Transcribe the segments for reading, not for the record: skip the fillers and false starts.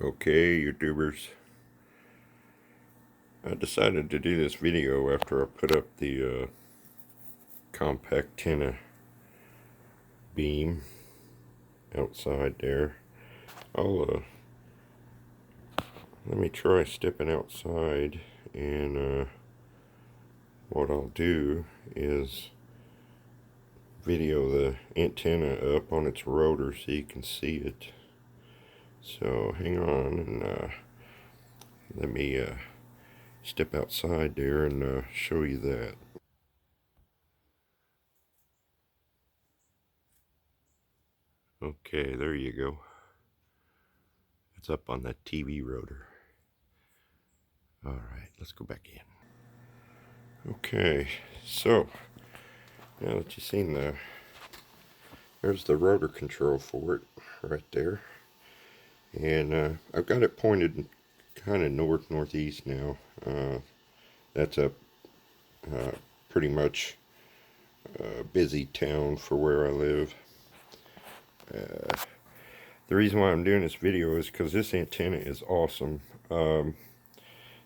Okay, YouTubers, I decided to do this video after I put up the COMPACtenna beam outside there. Let me try stepping outside, and what I'll do is video the antenna up on its rotor so you can see it. So hang on, and let me step outside there and show you that. Okay, there you go. It's up on that TV rotor. Alright, let's go back in. Okay, so now that you've seen there's the rotor control for it right there. And I've got it pointed kind of northeast now. That's a pretty much busy town for where I live. The reason why I'm doing this video is because this antenna is awesome.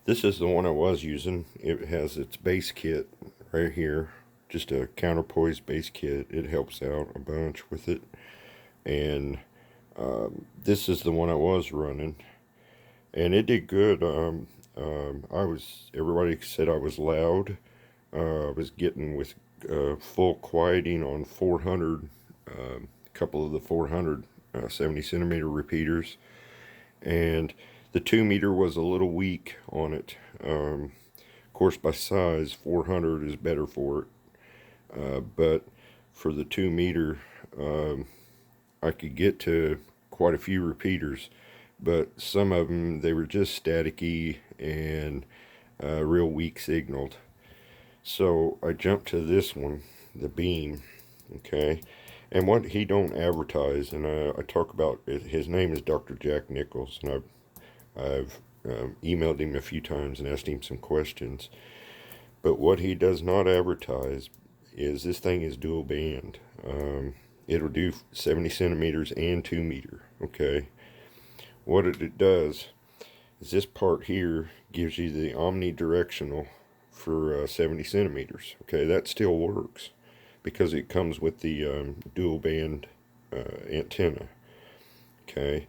This is the one I was using. It has its base kit right here, just a counterpoise base kit. It helps out a bunch with it. And this is the one I was running, and it did good. Everybody said I was loud. I was getting with full quieting on 400, a couple of the 400 70 centimeter repeaters, and the 2 meter was a little weak on it. Of course, by size, 400 is better for it, but for the 2 meter, I could get to quite a few repeaters, but some of them, they were just staticky and real weak signaled. So I jumped to this one, the beam, okay? And what he don't advertise, and I talk about, his name is Dr. Jack Nichols, and I've emailed him a few times and asked him some questions. But what he does not advertise is this thing is dual band. It'll do 70 centimeters and 2 meter, okay? What it does is this part here gives you the omnidirectional for 70 centimeters, okay? That still works because it comes with the dual band antenna, okay?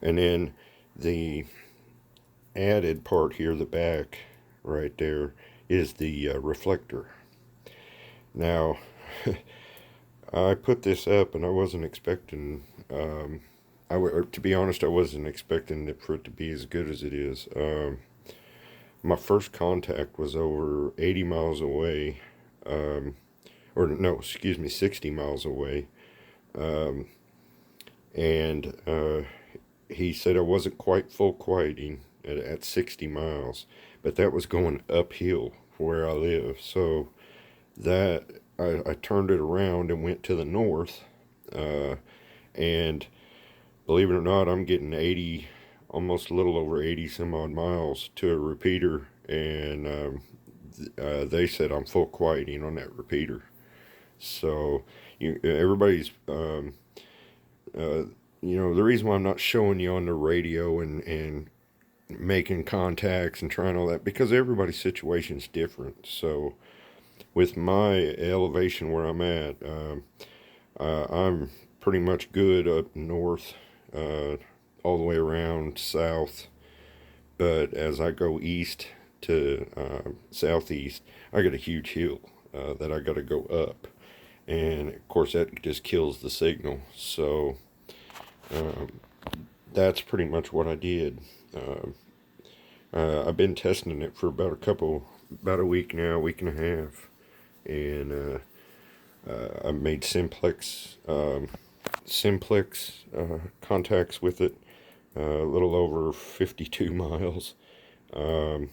And then the added part here, the back right there, is the reflector. Now, I put this up and I wasn't expecting, to be honest, I wasn't expecting it for it to be as good as it is. My first contact was over 80 miles away, or no, excuse me, 60 miles away. And he said I wasn't quite full quieting at 60 miles, but that was going uphill where I live. So that I turned it around and went to the north, and believe it or not, I'm getting 80, almost a little over 80 some odd miles to a repeater, and they said I'm full quieting on that repeater. So everybody's, the reason why I'm not showing you on the radio and making contacts and trying all that, because everybody's situation is different. So with my elevation where I'm at, I'm pretty much good up north, all the way around south. But as I go east to southeast, I got a huge hill that I got to go up. And of course, that just kills the signal. So that's pretty much what I did. I've been testing it for about a week now, week and a half. And I made simplex contacts with it, a little over 52 miles, and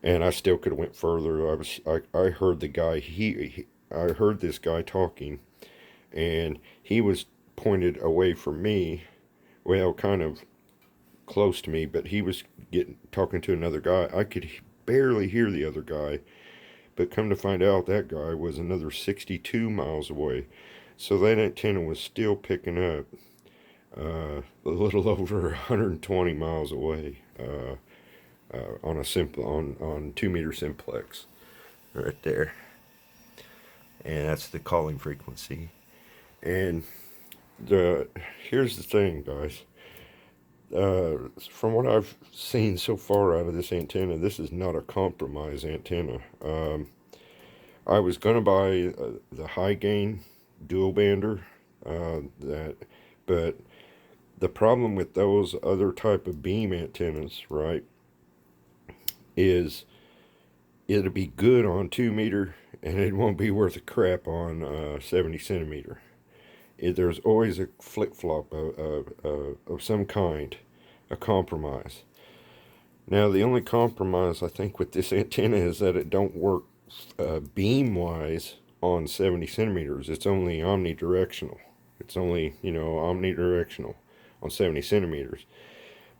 I still could have went further. I heard the guy I heard this guy talking, and he was pointed away from me, well, kind of close to me, but he was talking to another guy. I could barely hear the other guy. But come to find out, that guy was another 62 miles away. So that antenna was still picking up a little over 120 miles away, on a on 2 meter simplex right there, and that's the calling frequency. And the here's the thing, guys. From what I've seen so far out of this antenna, this is not a compromise antenna. I was gonna buy the high gain dual bander, that, but the problem with those other type of beam antennas, right, is it'll be good on 2 meter and it won't be worth a crap on 70 centimeter. There's always a flip flop of some kind, a compromise. Now, the only compromise I think with this antenna is that it don't work beam wise on 70 centimeters. It's only omnidirectional. It's only, omnidirectional on 70 centimeters.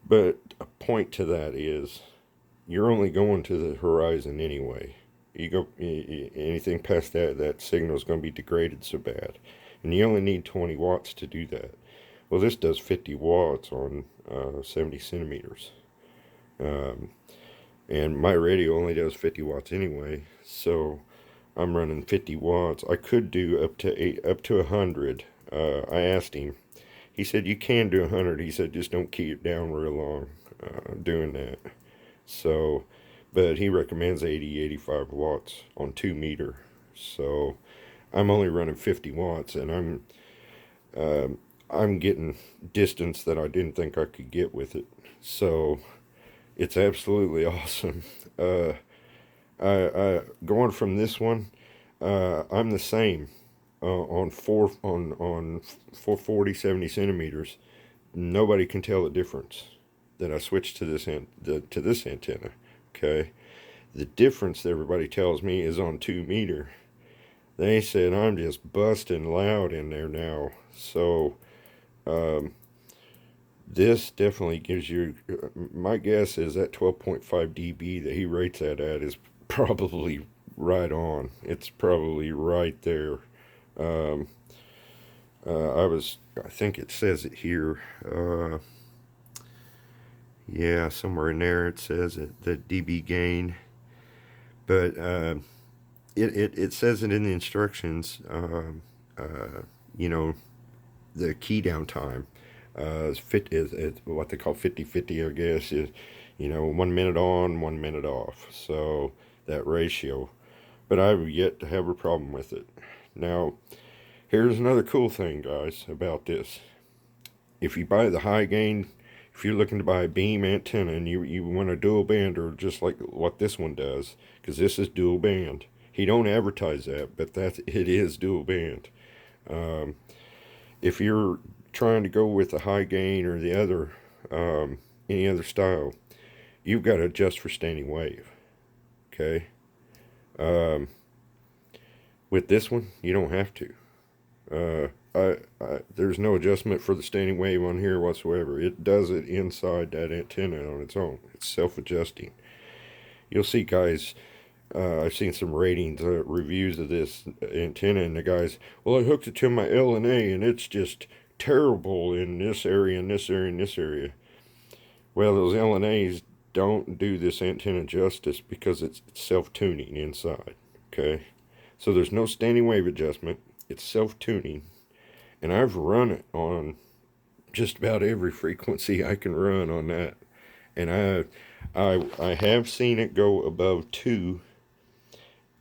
But a point to that is you're only going to the horizon anyway. You go anything past that, that signal is going to be degraded so bad, and you only need 20 watts to do that. Well, this does 50 watts on 70 centimeters, and my radio only does 50 watts anyway. So I'm running 50 watts. I could do up to 100. I asked him. He said you can do 100. He said just don't keep it down real long doing that. So, but he recommends 80, 85 watts on 2 meter. So I'm only running 50 watts, and I'm getting distance that I didn't think I could get with it. So it's absolutely awesome. I going from this one, I'm the same on 440 70 centimeters. Nobody can tell the difference that I switched to to this antenna. Okay, the difference that everybody tells me is on 2 meter. They said I'm just busting loud in there now. So this definitely gives you. My guess is that 12.5 dB that he rates that at is probably right on. It's probably right there. Um, I think it says it here. Yeah, somewhere in there it says it, the dB gain, but it says it in the instructions. You know, the key down time is what they call 50-50, I guess, is 1 minute on, 1 minute off. So that ratio, but I've yet to have a problem with it. Now, here's another cool thing, guys, about this. If you buy the high gain, if you're looking to buy a beam antenna and you want a dual band, or just like what this one does, because this is dual band. He don't advertise that, but it is dual band. Um, if you're trying to go with the high gain or the other, any other style, you've got to adjust for standing wave. Okay. Um, with this one, you don't have to. There's no adjustment for the standing wave on here whatsoever. It does it inside that antenna on its own. It's self-adjusting. You'll see, guys. I've seen some ratings, reviews of this antenna, and the guys, well, I hooked it to my LNA, and it's just terrible in this area, and this area, and this area. Well, those LNAs don't do this antenna justice because it's self-tuning inside. Okay, so there's no standing wave adjustment. It's self-tuning, and I've run it on just about every frequency I can run on that, and I have seen it go above 2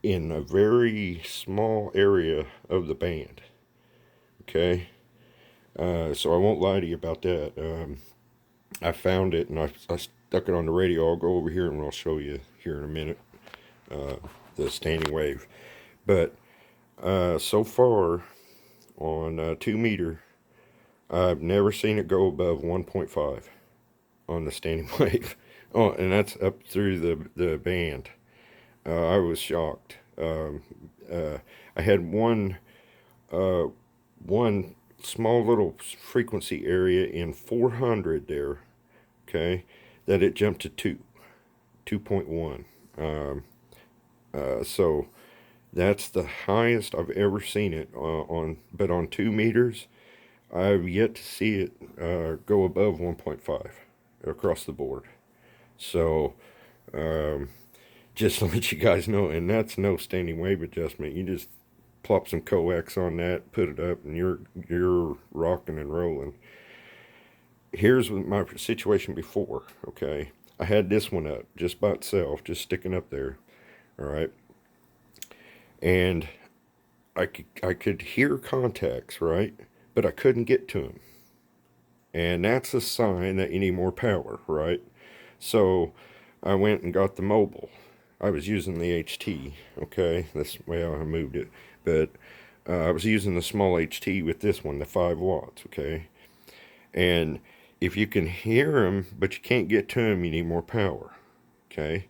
in a very small area of the band. Okay, so I won't lie to you about that. I found it and I stuck it on the radio. I'll go over here and I'll show you here in a minute the standing wave. But so far on 2 meter, I've never seen it go above 1.5 on the standing wave. Oh, and that's up through the band. I was shocked. I had one small little frequency area in 400 there, okay, that it jumped to 2.1. So that's the highest I've ever seen it but on 2 meters, I've yet to see it go above 1.5 across the board. So just to let you guys know, and that's no standing wave adjustment. You just plop some coax on that, put it up, and you're rocking and rolling. Here's my situation before. Okay, I had this one up just by itself, just sticking up there. All right, and I could hear contacts, right, but I couldn't get to them, and that's a sign that you need more power, right? So I went and got the mobile. I was using the HT, okay? That's way I moved it. But I was using the small HT with this one, the 5 watts, okay? And if you can hear them, but you can't get to them, you need more power, okay?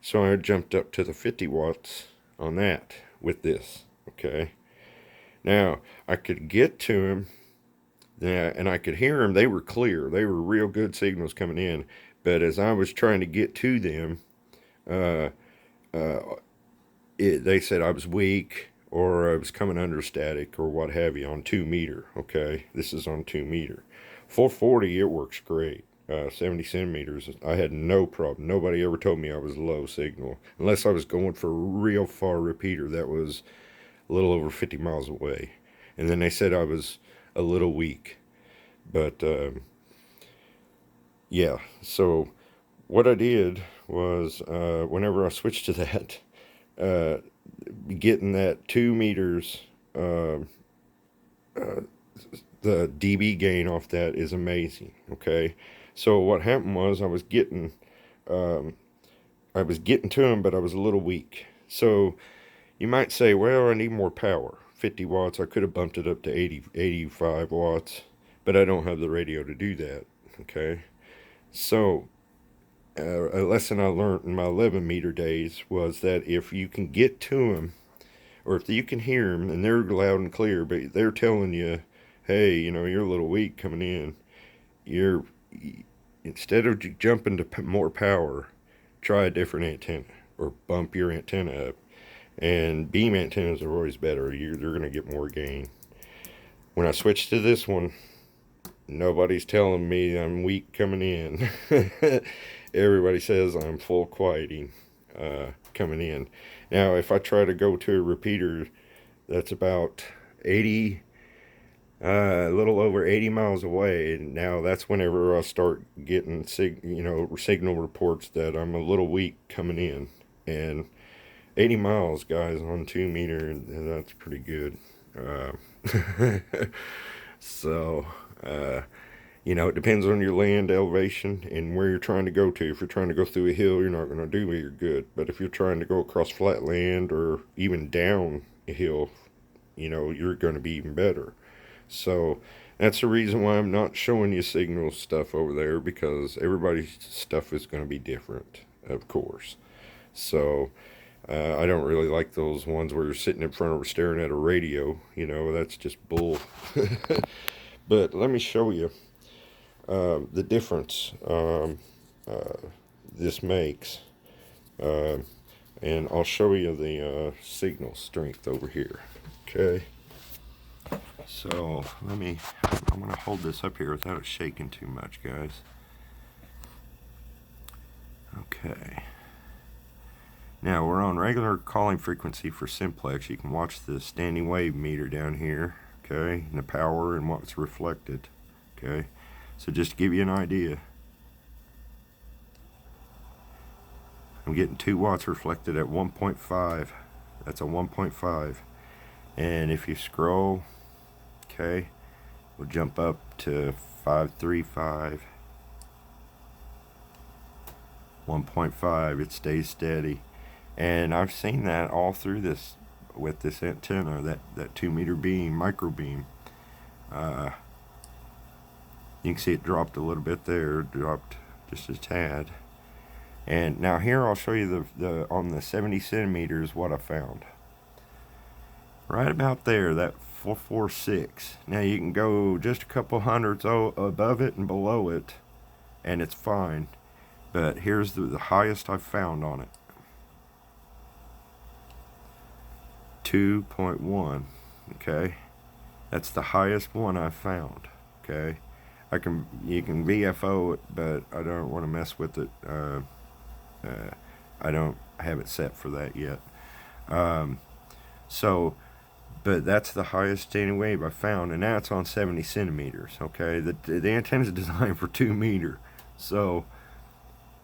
So I jumped up to the 50 watts on that with this, okay? Now, I could get to them, and I could hear them. They were clear. They were real good signals coming in. But as I was trying to get to them, uh, they said I was weak or I was coming under static or what have you on 2 meter. Okay, this is on 2 meter. 440, it works great. 70 centimeters, I had no problem. Nobody ever told me I was low signal unless I was going for a real far repeater that was a little over 50 miles away. And then they said I was a little weak. But yeah, so what I did was whenever I switched to that, uh, getting that 2 meters, uh, uh, the dB gain off that is amazing. Okay, so what happened was um, I was getting to them, but I was a little weak. So you might say, well, I need more power. 50 watts. I could have bumped it up to 80, 85 watts, but I don't have the radio to do that. Okay, so a lesson I learned in my 11 meter days was that if you can get to them, or if you can hear them and they're loud and clear, but they're telling you, hey, you're a little weak coming in, you're instead of jumping to more power, try a different antenna or bump your antenna up. And beam antennas are always better. They're going to get more gain. When I switched to this one, nobody's telling me I'm weak coming in. Everybody says I'm full quieting coming in. Now, if I try to go to a repeater that's about 80, a little over 80 miles away, now that's whenever I start getting signal reports that I'm a little weak coming in. And 80 miles, guys, on 2 meter, that's pretty good. So, it depends on your land elevation and where you're trying to go to. If you're trying to go through a hill, you're not going to do very good. But if you're trying to go across flat land or even down a hill, you're going to be even better. So that's the reason why I'm not showing you signal stuff over there, because everybody's stuff is going to be different, of course. So I don't really like those ones where you're sitting in front of staring at a radio. That's just bull. But let me show you the difference this makes. Uh, and I'll show you the signal strength over here. Okay. So I'm going to hold this up here without it shaking too much, guys. Okay. Now we're on regular calling frequency for simplex. You can watch the standing wave meter down here, okay, and the power and what's reflected, okay. So just to give you an idea, I'm getting 2 watts reflected at 1.5. That's a 1.5. And if you scroll, okay, we'll jump up to 535, 1.5. It stays steady. And I've seen that all through this with this antenna, that 2 meter beam, micro beam. You can see it dropped a little bit there, dropped just a tad. And now here I'll show you the on the 70 centimeters what I found. Right about there, that 446. Now you can go just a couple hundreds above it and below it, and it's fine. But here's the highest I've found on it. 2.1, okay, That's the highest one I've found. Okay, you can VFO it, but I don't want to mess with it. I don't have it set for that yet. Um, so, but that's the highest standing wave I found, and that's on 70 centimeters. Okay, the antenna is designed for 2 meter, so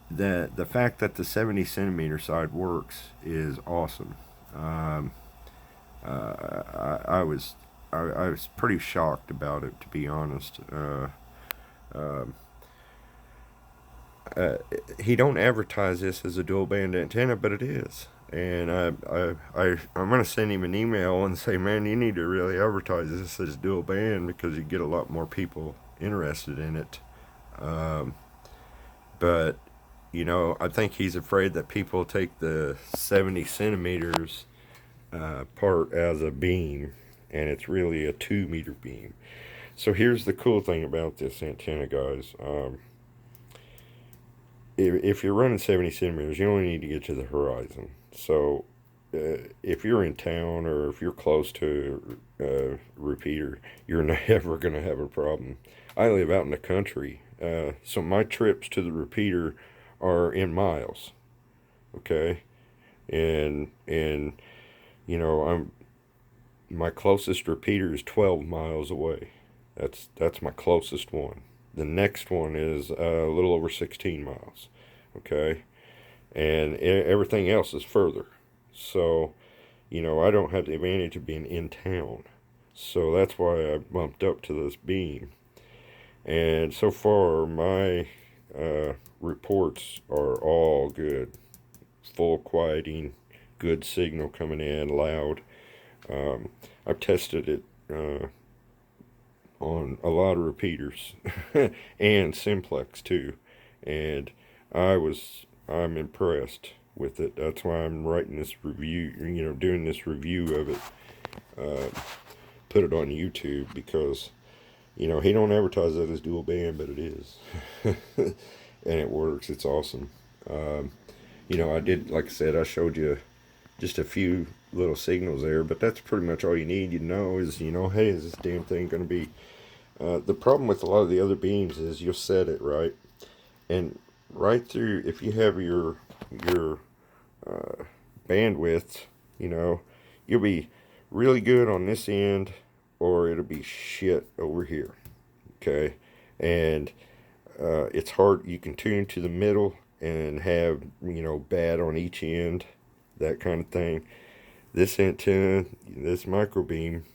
the fact that the 70 centimeter side works is awesome. Um, I was I was pretty shocked about it, to be honest. Um, uh, he don't advertise this as a dual band antenna, but it is. And I'm gonna send him an email and say, man, you need to really advertise this as dual band because you get a lot more people interested in it. Um, but I think he's afraid that people take the 70 centimeters part as a beam, and it's really a 2 meter beam. So here's the cool thing about this antenna, guys. If you're running 70 centimeters, you only need to get to the horizon. So if you're in town or if you're close to a repeater, you're never going to have a problem. I live out in the country, so my trips to the repeater are in miles. Okay, and I'm my closest repeater is 12 miles away. That's my closest one. The next one is a little over 16 miles. Okay, and everything else is further. So, I don't have the advantage of being in town. So that's why I bumped up to this beam. And so far, my reports are all good. Full quieting, good signal coming in, loud. Um, I've tested it on a lot of repeaters and simplex too, and I'm impressed with it. That's why I'm writing this review. Doing this review of it. Put it on YouTube because he don't advertise that as dual band, but it is, and it works. It's awesome. Um, I did, like I said, I showed you just a few little signals there, but that's pretty much all you need. Is hey, is this damn thing going to be? The problem with a lot of the other beams is you'll set it right, and right through, if you have your uh, bandwidth, you know, you'll be really good on this end, or it'll be shit over here. Okay, and it's hard. You can tune to the middle and have bad on each end, that kind of thing. This antenna, this micro beam,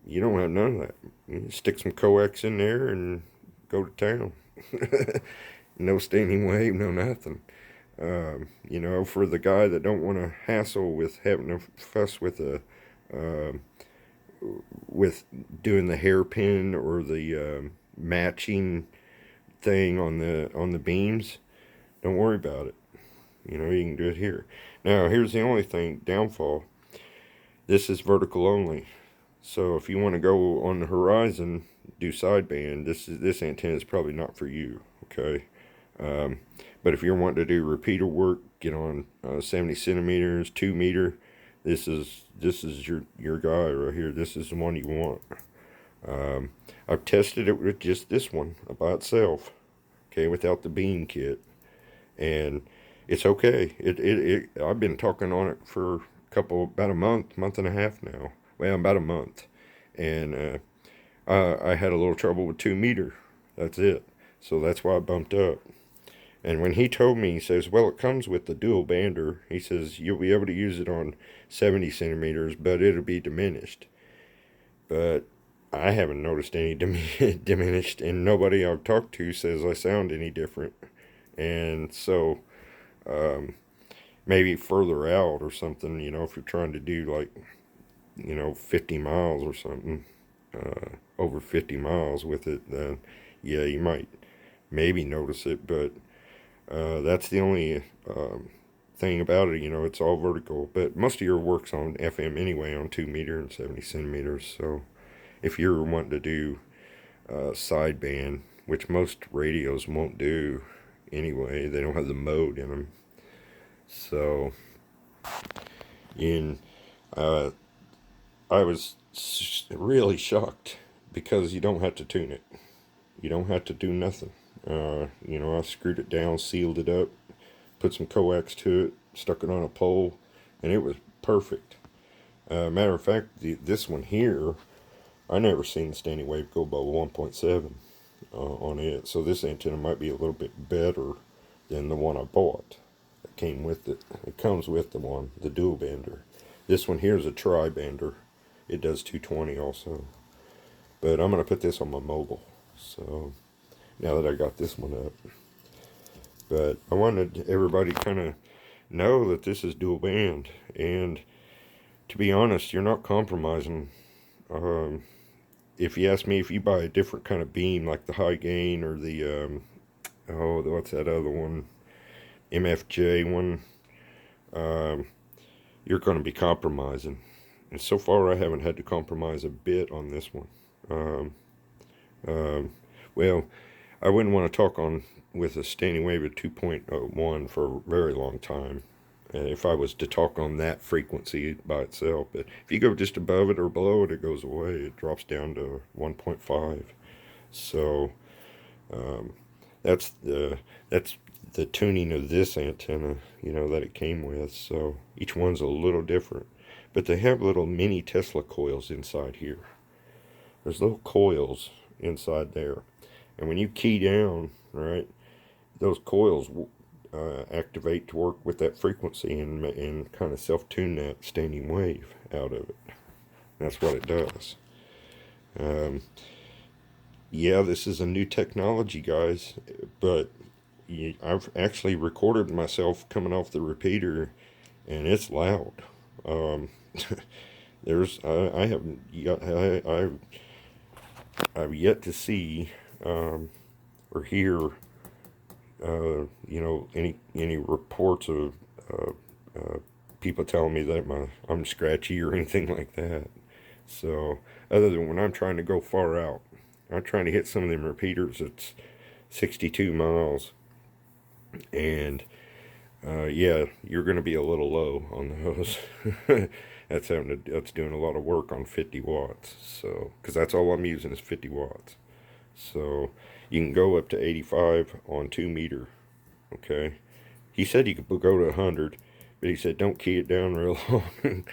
you don't have none of that. You stick some coax in there and go to town. No standing wave, no nothing. For the guy that don't want to hassle with having to fuss with uh, with doing the hairpin or the matching thing on the beams, don't worry about it. You can do it here. Now, here's the only thing downfall. This is vertical only. So if you want to go on the horizon, do sideband, this antenna is probably not for you. Okay, um, but if you're wanting to do repeater work, get on 70 centimeters, 2 meter. This is your guy right here. This is the one you want. Um, I've tested it with just this one by itself. Okay, without the beam kit, and it's okay. I've been talking on it for about a month and a half now. Well, about a month, and I had a little trouble with 2 meter. That's it. So that's why I bumped up. And when he told me, he says, well, it comes with the dual bander. He says, you'll be able to use it on 70 centimeters, but it'll be diminished. But I haven't noticed any diminished, and nobody I've talked to says I sound any different. And so maybe further out or something, if you're trying to do like, 50 miles or something, over 50 miles with it, then yeah, you might maybe notice it, but that's the only thing about it. It's all vertical, but most of your work's on FM anyway, on 2 meter and 70 centimeters. So if you're wanting to do sideband, which most radios won't do anyway, they don't have the mode in them. So in I was really shocked because you don't have to tune it. You don't have to do nothing. You know, I screwed it down, sealed it up, put some coax to it, stuck it on a pole, and it was perfect. Matter of fact, this one here, I never seen the standing wave go above 1.7 on it. So this antenna might be a little bit better than the one I bought. It came with it. It comes with the one, the dual bander. This one here is a tri-bander. It does 220 also. But I'm going to put this on my mobile. So now that I got this one up. But I wanted everybody to kind of know that this is dual band. And to be honest, you're not compromising. If you ask me, if you buy a different kind of beam, like the high gain or the, what's that other one? MFJ one, you're going to be compromising. And so far, I haven't had to compromise a bit on this one. Well, I wouldn't want to talk on with a standing wave of 2.01 for a very long time if I was to talk on that frequency by itself. But if you go just above it or below it, it goes away. It drops down to 1.5. So that's the tuning of this antenna, you know, that it came with. So each one's a little different. But they have little mini Tesla coils inside here. There's little coils inside there. And when you key down, right, those coils activate to work with that frequency and kind of self-tune that standing wave out of it. That's what it does. Yeah, this is a new technology, guys, but I've actually recorded myself coming off the repeater, and it's loud. I've yet to see or hear you know, any reports of people telling me that I'm scratchy or anything like that. So other than when I'm trying to go far out, I'm trying to hit some of them repeaters that's 62 miles, and yeah, you're going to be a little low on those. That's doing a lot of work on 50 watts. So because that's all I'm using is 50 watts. So you can go up to 85 on 2 meter. Okay, he said you could go to 100, but he said don't key it down real long.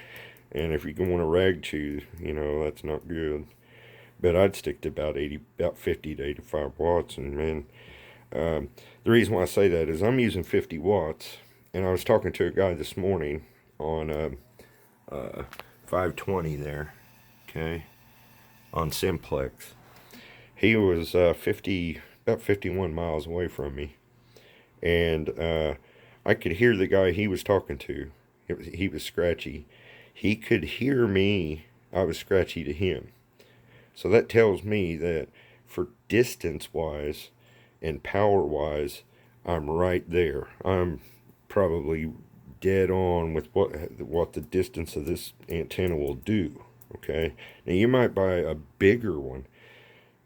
And if you want to rag chew, you know, that's not good. But I'd stick to about 50 to 85 watts. And man, the reason why I say that is I'm using 50 watts, and I was talking to a guy this morning on 520 there, okay, on Simplex. He was about 51 miles away from me, and I could hear the guy he was talking to. He was scratchy. He could hear me. I was scratchy to him. So that tells me that for distance-wise and power-wise, I'm right there. I'm probably dead on with what the distance of this antenna will do. Okay, now you might buy a bigger one.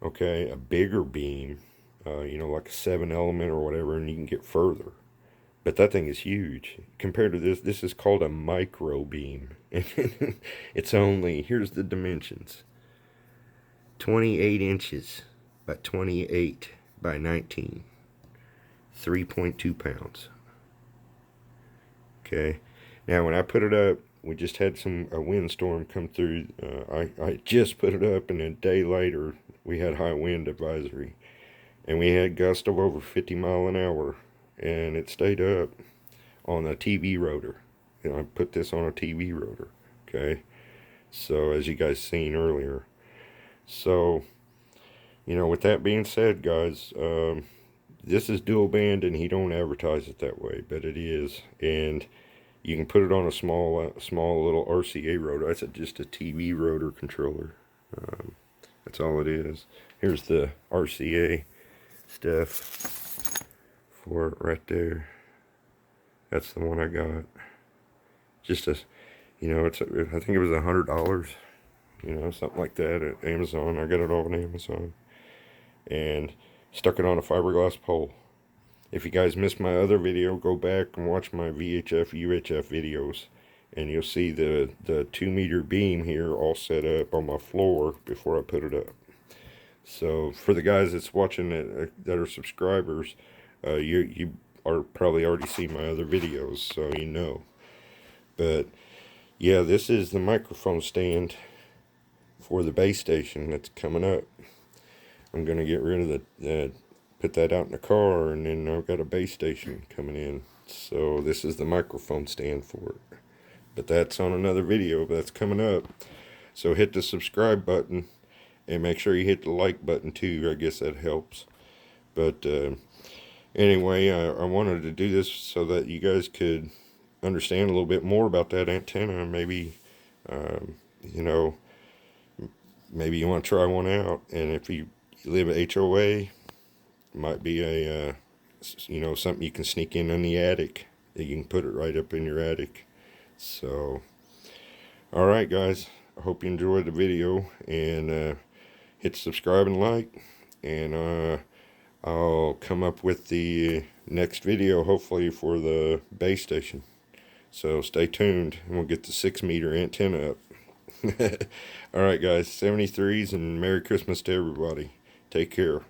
Okay, a bigger beam, you know, like a 7-element or whatever, and you can get further. But that thing is huge compared to this. This is called a micro beam. It's only, here's the dimensions: 28 inches by 28 by 19, 3.2 pounds. Okay, now when I put it up, we just had a windstorm come through. I just put it up, and a day later we had high wind advisory, and we had gusts of over 50 mile an hour, and it stayed up on a TV rotor. You know, I put this on a TV rotor. Okay, so as you guys seen earlier. So, you know, with that being said, guys, this is dual band, and he don't advertise it that way, but it is. And you can put it on a small little RCA rotor. That's just a TV rotor controller. That's all it is. Here's the RCA stuff for it right there. That's the one I got. Just a, you know, I think it was $100, you know, something like that at Amazon. I got it off on Amazon, and stuck it on a fiberglass pole. If you guys missed my other video, go back and watch my VHF, UHF videos, and you'll see the 2 meter beam here all set up on my floor before I put it up. So for the guys that's watching that are subscribers, you are probably already seen my other videos, so you know. But yeah, this is the microphone stand for the base station that's coming up. I'm gonna get rid of put that out in the car, and then I've got a base station coming in. So this is the microphone stand for it. But that's on another video, but that's coming up. So hit the subscribe button, and make sure you hit the like button too. I guess that helps. But anyway, I wanted to do this so that you guys could understand a little bit more about that antenna. Maybe, you know, maybe you want to try one out. And if you live at HOA, might be a, something you can sneak in the attic. You can put it right up in your attic. So, all right, guys. I hope you enjoyed the video, and hit subscribe and like, and I'll come up with the next video hopefully for the base station. So stay tuned, and we'll get the 6 meter antenna up. All right, guys, 73s, and Merry Christmas to everybody. Take care.